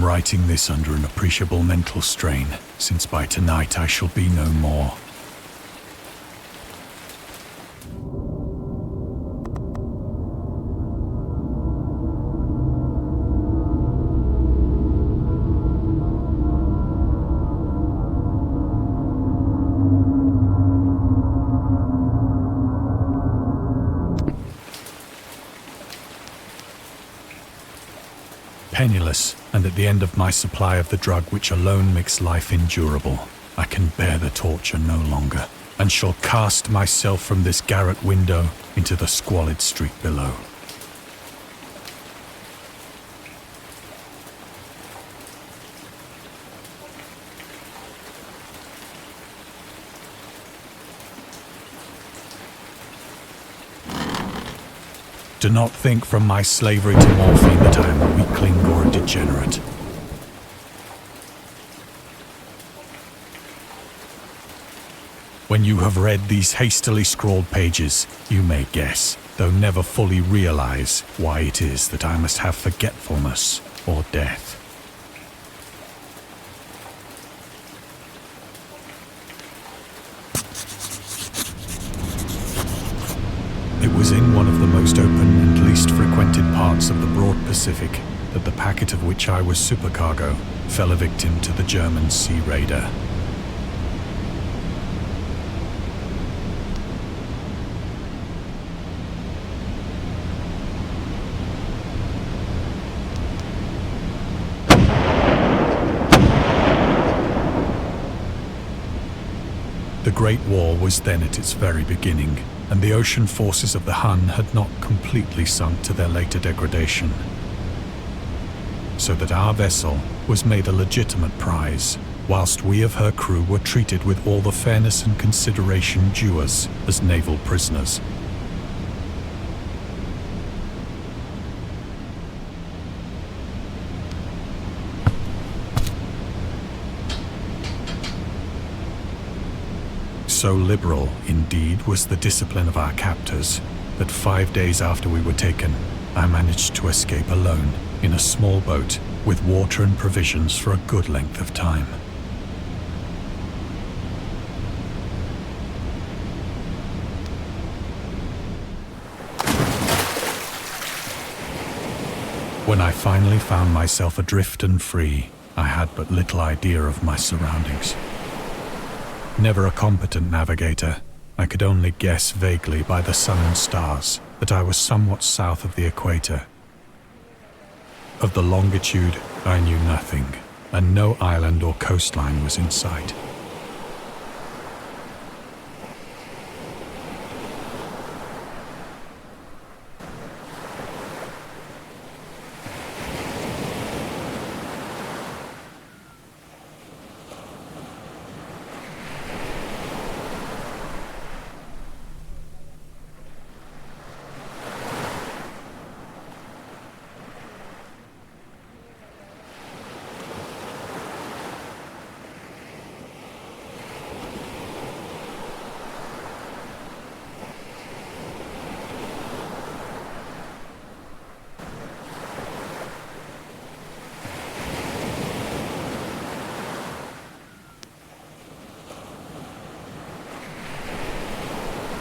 am writing this under an appreciable mental strain, since by tonight I shall be no more. Penniless, and at the end of my supply of the drug which alone makes life endurable, I can bear the torture no longer, and shall cast myself from this garret window into the squalid street below. Do not think from my slavery to morphine that I am a weakling or a degenerate. When you have read these hastily scrawled pages, you may guess, though never fully realize, why it is that I must have forgetfulness or death. It was in one of the most open and least frequented parts of the broad Pacific that the packet of which I was supercargo fell a victim to the German sea raider. The Great War was then at its very beginning, and the ocean forces of the Hun had not completely sunk to their later degradation. So that our vessel was made a legitimate prize, whilst we of her crew were treated with all the fairness and consideration due us as naval prisoners. So liberal, indeed, was the discipline of our captors, that 5 days after we were taken, I managed to escape alone, in a small boat, with water and provisions for a good length of time. When I finally found myself adrift and free, I had but little idea of my surroundings. Never a competent navigator, I could only guess vaguely by the sun and stars that I was somewhat south of the equator. Of the longitude, I knew nothing, and no island or coastline was in sight.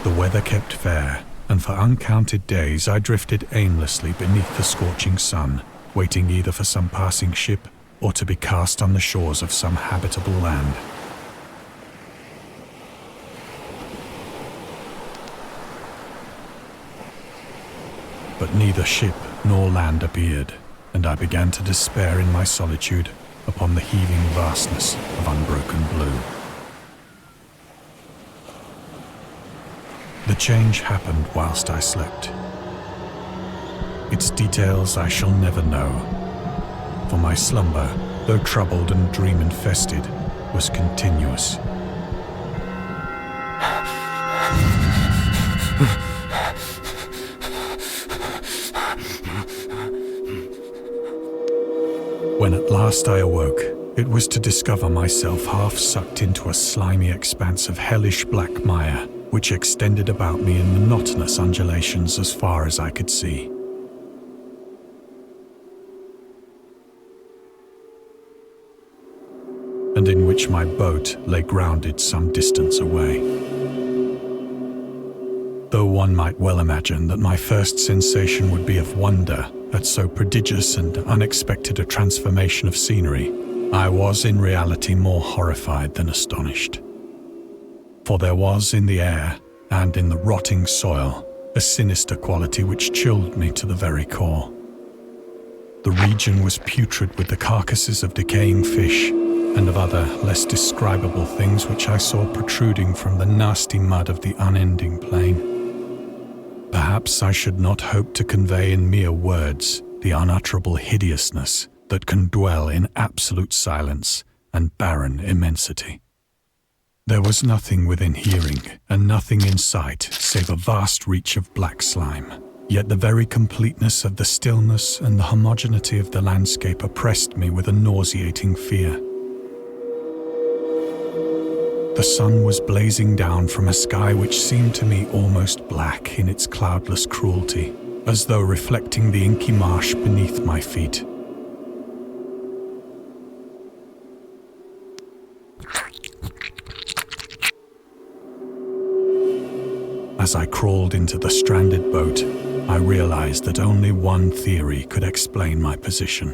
The weather kept fair, and for uncounted days I drifted aimlessly beneath the scorching sun, waiting either for some passing ship or to be cast on the shores of some habitable land. But neither ship nor land appeared, and I began to despair in my solitude upon the heaving vastness of unbroken blue. The change happened whilst I slept. Its details I shall never know, for my slumber, though troubled and dream-infested, was continuous. When at last I awoke, it was to discover myself half sucked into a slimy expanse of hellish black mire, which extended about me in monotonous undulations as far as I could see. and in which my boat lay grounded some distance away. Though one might well imagine that my first sensation would be of wonder at so prodigious and unexpected a transformation of scenery, I was in reality more horrified than astonished. For there was in the air and in the rotting soil a sinister quality which chilled me to the very core. The region was putrid with the carcasses of decaying fish and of other less describable things which I saw protruding from the nasty mud of the unending plain. Perhaps I should not hope to convey in mere words the unutterable hideousness that can dwell in absolute silence and barren immensity. There was nothing within hearing and nothing in sight save a vast reach of black slime. Yet the very completeness of the stillness and the homogeneity of the landscape oppressed me with a nauseating fear. The sun was blazing down from a sky which seemed to me almost black in its cloudless cruelty, as though reflecting the inky marsh beneath my feet. As I crawled into the stranded boat, I realized that only one theory could explain my position.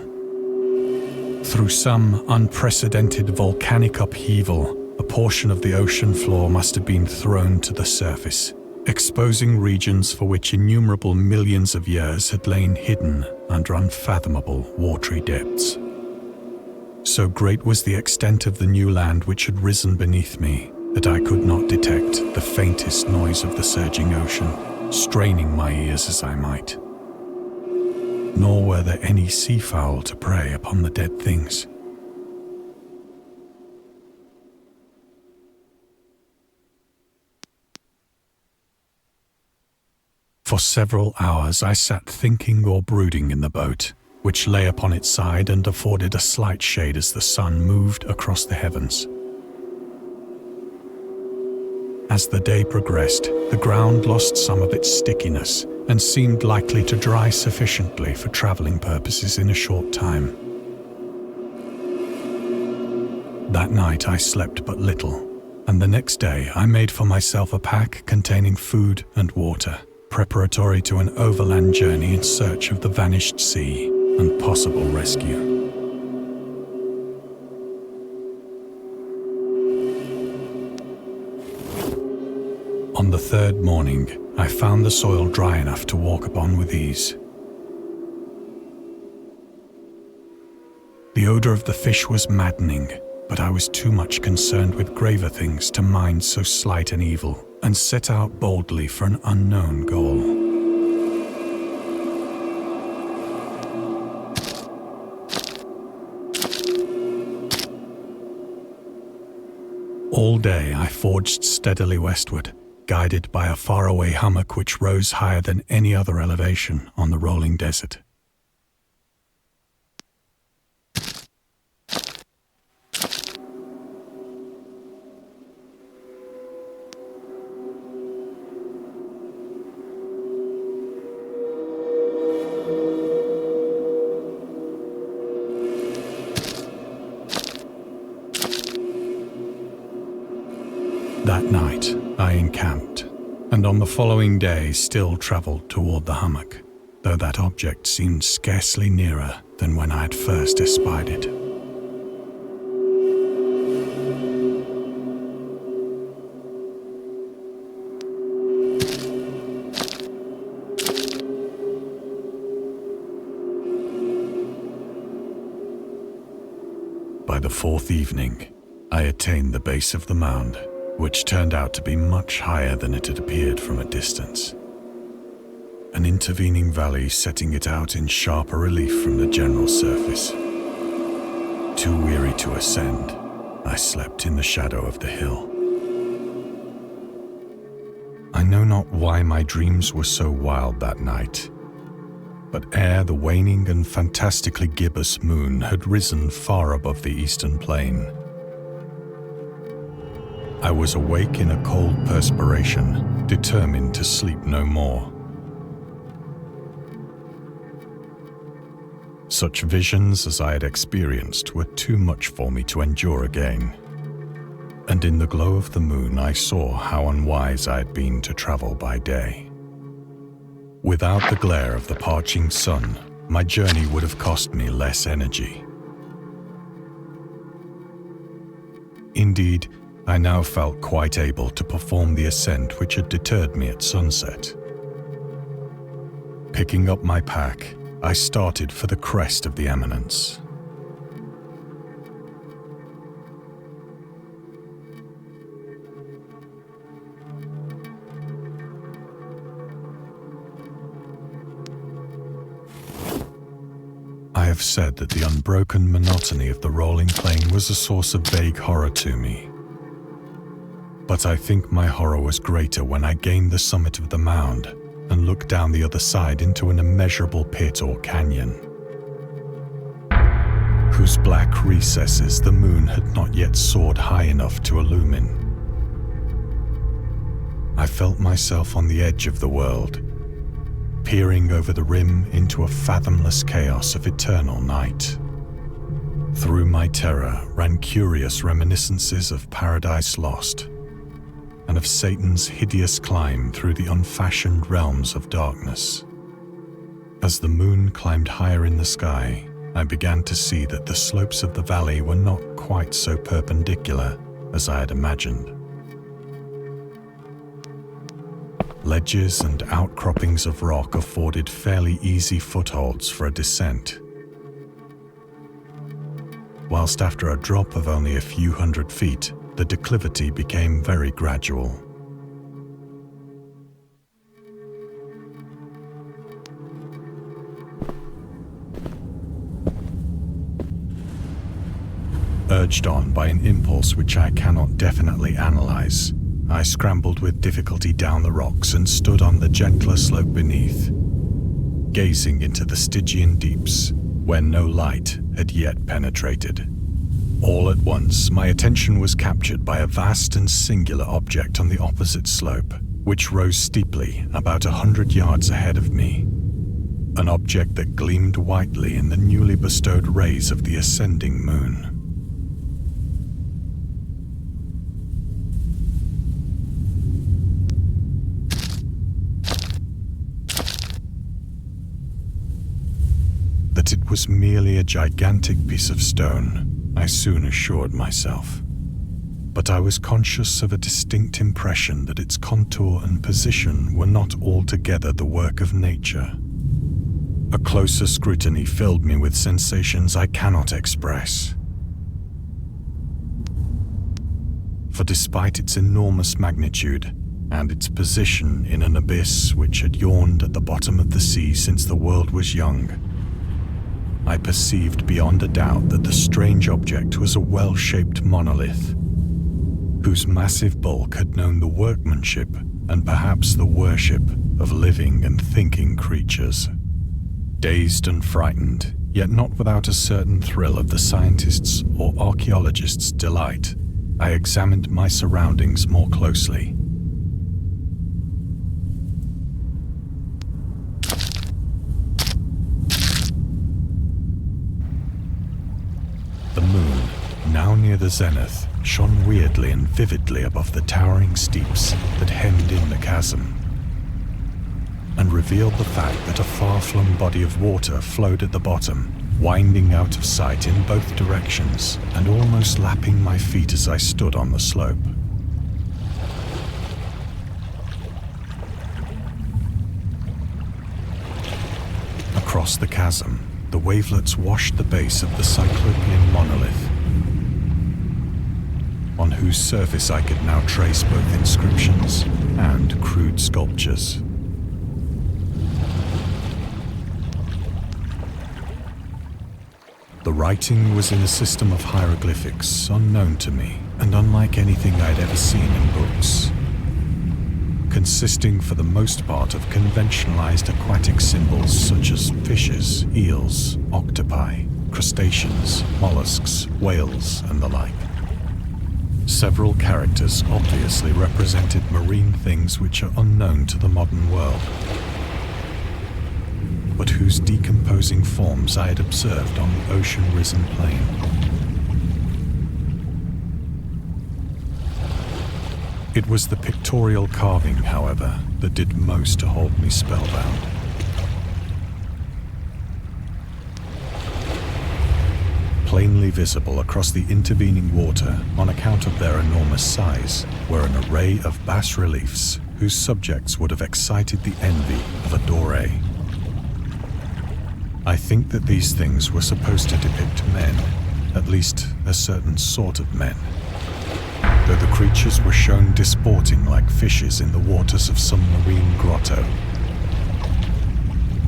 Through some unprecedented volcanic upheaval, a portion of the ocean floor must have been thrown to the surface, exposing regions for which innumerable millions of years had lain hidden under unfathomable watery depths. So great was the extent of the new land which had risen beneath me that I could not detect the faintest noise of the surging ocean, straining my ears as I might. Nor were there any seafowl to prey upon the dead things. For several hours I sat thinking or brooding in the boat, which lay upon its side and afforded a slight shade as the sun moved across the heavens. As the day progressed, the ground lost some of its stickiness and seemed likely to dry sufficiently for traveling purposes in a short time. That night I slept but little, and the next day I made for myself a pack containing food and water, preparatory to an overland journey in search of the vanished sea and possible rescue. On the third morning, I found the soil dry enough to walk upon with ease. The odor of the fish was maddening, but I was too much concerned with graver things to mind so slight an evil, and set out boldly for an unknown goal. All day I forged steadily westward, guided by a faraway hummock which rose higher than any other elevation on the rolling desert. That night, I encamped, and on the following day still travelled toward the hummock, though that object seemed scarcely nearer than when I had first espied it. By the fourth evening, I attained the base of the mound, which turned out to be much higher than it had appeared from a distance. An intervening valley setting it out in sharper relief from the general surface. Too weary to ascend, I slept in the shadow of the hill. I know not why my dreams were so wild that night, but ere the waning and fantastically gibbous moon had risen far above the eastern plain, I was awake in a cold perspiration, determined to sleep no more. Such visions as I had experienced were too much for me to endure again. And in the glow of the moon I saw how unwise I had been to travel by day. Without the glare of the parching sun, my journey would have cost me less energy. Indeed, I now felt quite able to perform the ascent which had deterred me at sunset. Picking up my pack, I started for the crest of the eminence. I have said that the unbroken monotony of the rolling plain was a source of vague horror to me. But I think my horror was greater when I gained the summit of the mound and looked down the other side into an immeasurable pit or canyon, whose black recesses the moon had not yet soared high enough to illumine. I felt myself on the edge of the world, peering over the rim into a fathomless chaos of eternal night. Through my terror ran curious reminiscences of Paradise Lost, and of Satan's hideous climb through the unfashioned realms of darkness. As the moon climbed higher in the sky, I began to see that the slopes of the valley were not quite so perpendicular as I had imagined. Ledges and outcroppings of rock afforded fairly easy footholds for a descent, whilst after a drop of only a few hundred feet, the declivity became very gradual. Urged on by an impulse which I cannot definitely analyze, I scrambled with difficulty down the rocks and stood on the gentler slope beneath, gazing into the Stygian deeps where no light had yet penetrated. All at once, my attention was captured by a vast and singular object on the opposite slope, which rose steeply about 100 yards ahead of me. An object that gleamed whitely in the newly bestowed rays of the ascending moon. That it was merely a gigantic piece of stone, I soon assured myself, but I was conscious of a distinct impression that its contour and position were not altogether the work of nature. A closer scrutiny filled me with sensations I cannot express. For despite its enormous magnitude and its position in an abyss which had yawned at the bottom of the sea since the world was young, I perceived beyond a doubt that the strange object was a well-shaped monolith, whose massive bulk had known the workmanship and perhaps the worship of living and thinking creatures. Dazed and frightened, yet not without a certain thrill of the scientist's or archaeologist's delight, I examined my surroundings more closely. The moon, now near the zenith, shone weirdly and vividly above the towering steeps that hemmed in the chasm, and revealed the fact that a far-flung body of water flowed at the bottom, winding out of sight in both directions and almost lapping my feet as I stood on the slope. Across the chasm, the wavelets washed the base of the Cyclopean monolith, on whose surface I could now trace both inscriptions and crude sculptures. The writing was in a system of hieroglyphics unknown to me and unlike anything I'd ever seen in books, consisting for the most part of conventionalized aquatic symbols such as fishes, eels, octopi, crustaceans, mollusks, whales, and the like. Several characters obviously represented marine things which are unknown to the modern world. But but whose decomposing forms I had observed on the ocean-risen plain. It was the pictorial carving, however, that did most to hold me spellbound. Plainly visible across the intervening water on account of their enormous size were an array of bas-reliefs whose subjects would have excited the envy of a doré. I think that these things were supposed to depict men, at least a certain sort of men, though the creatures were shown disporting like fishes in the waters of some marine grotto,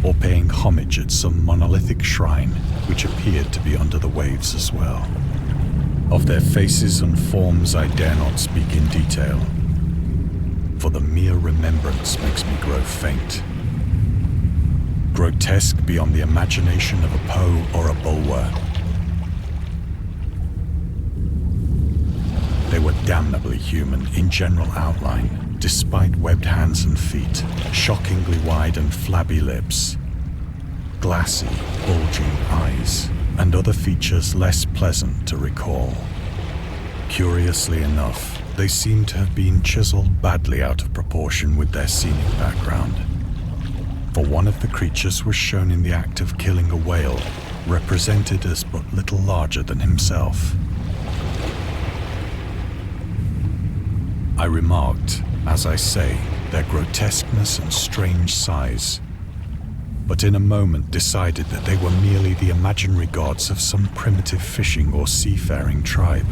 or paying homage at some monolithic shrine which appeared to be under the waves as well. Of their faces and forms I dare not speak in detail, for the mere remembrance makes me grow faint. Grotesque beyond the imagination of a Poe or a Bulwer. They were damnably human in general outline, despite webbed hands and feet, shockingly wide and flabby lips, glassy, bulging eyes, and other features less pleasant to recall. Curiously enough, they seemed to have been chiseled badly out of proportion with their scenic background. For one of the creatures was shown in the act of killing a whale, represented as but little larger than himself. I remarked, as I say, their grotesqueness and strange size, but in a moment decided that they were merely the imaginary gods of some primitive fishing or seafaring tribe.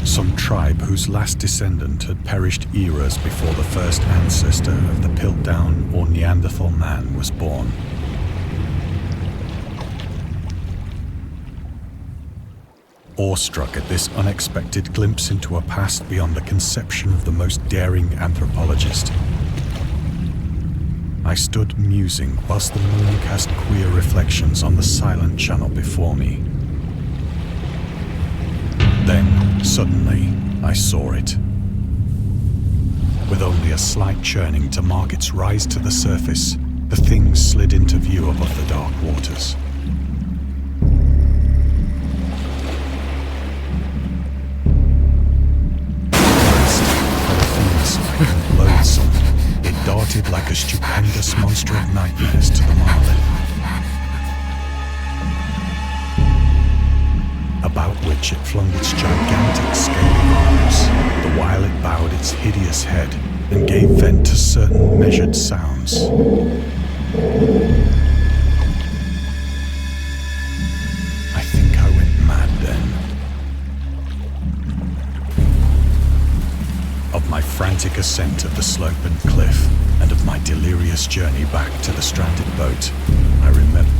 Some tribe whose last descendant had perished eras before the first ancestor of the Piltdown or Neanderthal man was born. Awestruck at this unexpected glimpse into a past beyond the conception of the most daring anthropologist, I stood musing whilst the moon cast queer reflections on the silent channel before me. Then, suddenly, I saw it. With only a slight churning to mark its rise to the surface, the thing slid into view above the dark waters. And loathsome, it darted like a stupendous monster of nightmares to the monolith, about which it flung its gigantic scaly arms, the while it bowed its hideous head and gave vent to certain measured sounds. I think I went mad then. Of my frantic ascent of the slope and cliff, and of my delirious journey back to the stranded boat, I remember.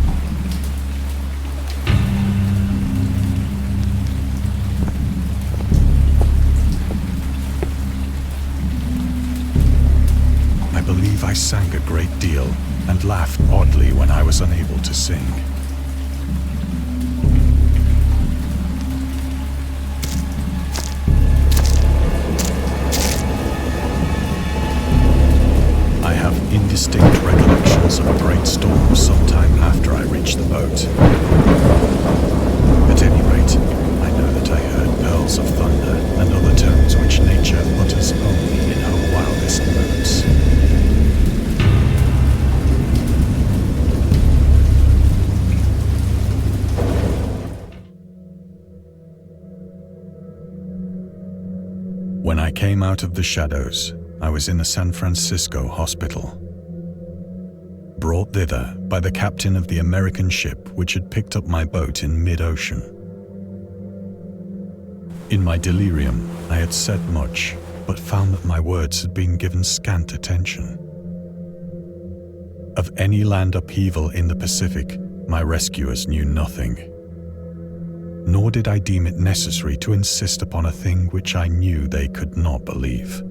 I believe I sang a great deal and laughed oddly when I was unable to sing. Indistinct recollections of a great storm sometime after I reached the boat. At any rate, I know that I heard pearls of thunder and other tones which nature utters only in her wildest moods. When I came out of the shadows, I was in a San Francisco hospital, brought thither by the captain of the American ship which had picked up my boat in mid-ocean. In my delirium, I had said much, but found that my words had been given scant attention. Of any land upheaval in the Pacific, my rescuers knew nothing. Nor did I deem it necessary to insist upon a thing which I knew they could not believe.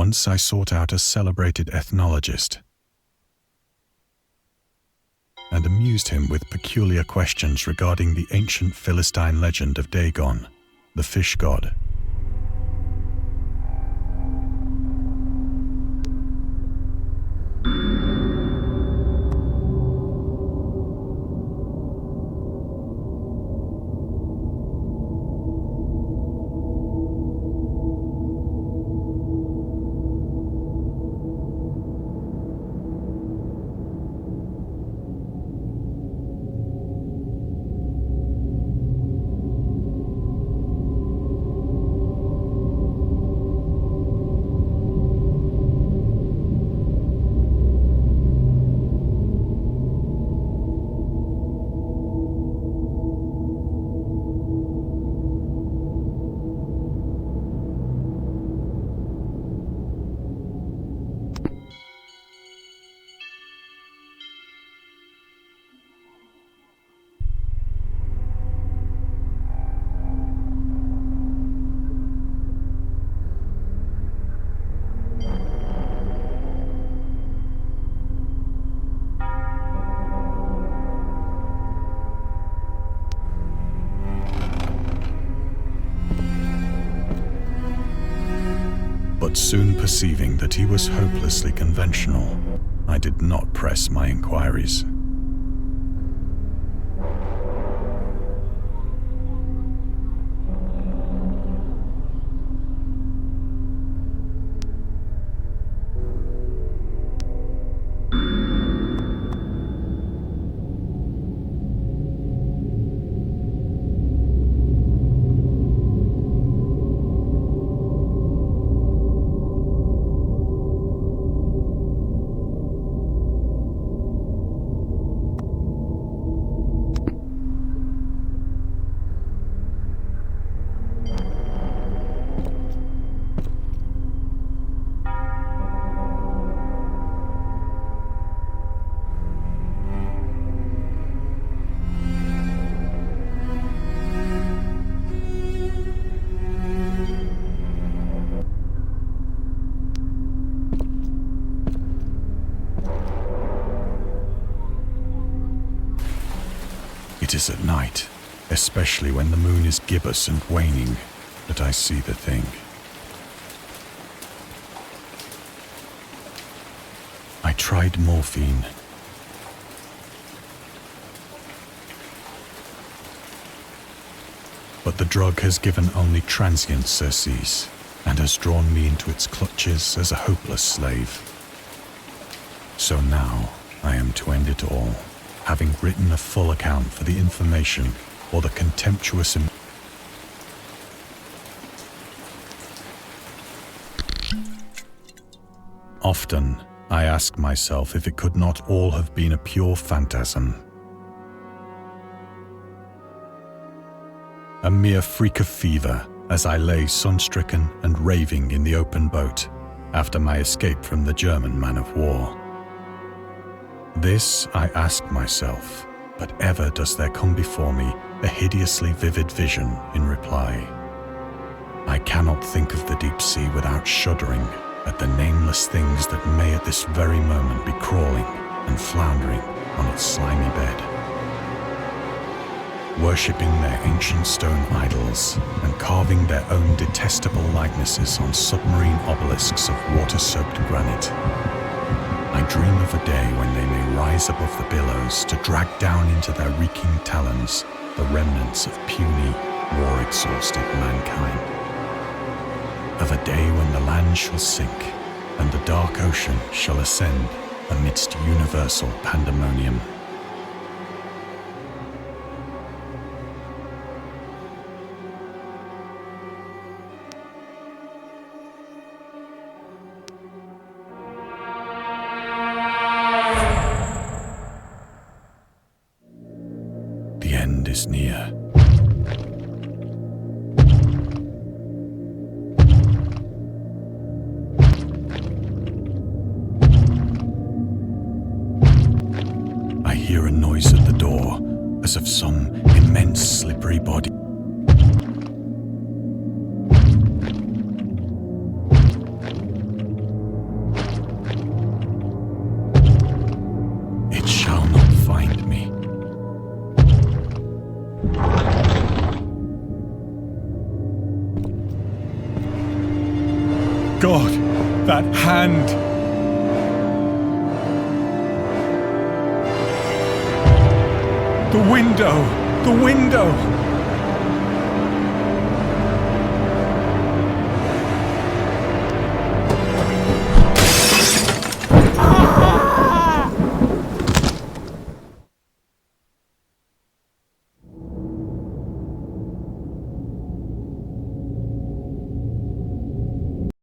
Once I sought out a celebrated ethnologist and amused him with peculiar questions regarding the ancient Philistine legend of Dagon, the fish god. But soon perceiving that he was hopelessly conventional, I did not press my inquiries. It is at night, especially when the moon is gibbous and waning, that I see the thing. I tried morphine. But the drug has given only transient surcease and has drawn me into its clutches as a hopeless slave. So now I am to end it all, having written a full account for the information or the contemptuous Often, I ask myself if it could not all have been a pure phantasm. A mere freak of fever as I lay sun-stricken and raving in the open boat after my escape from the German man-of-war. This I ask myself, but ever does there come before me a hideously vivid vision in reply. I cannot think of the deep sea without shuddering at the nameless things that may at this very moment be crawling and floundering on its slimy bed, worshipping their ancient stone idols and carving their own detestable likenesses on submarine obelisks of water-soaked granite. I dream of a day when they may rise above the billows to drag down into their reeking talons the remnants of puny, war-exhausted mankind. Of a day when the land shall sink and the dark ocean shall ascend amidst universal pandemonium. The end is near. I hear a noise at the door, as of some immense slippery body. God, that hand! The window! The window!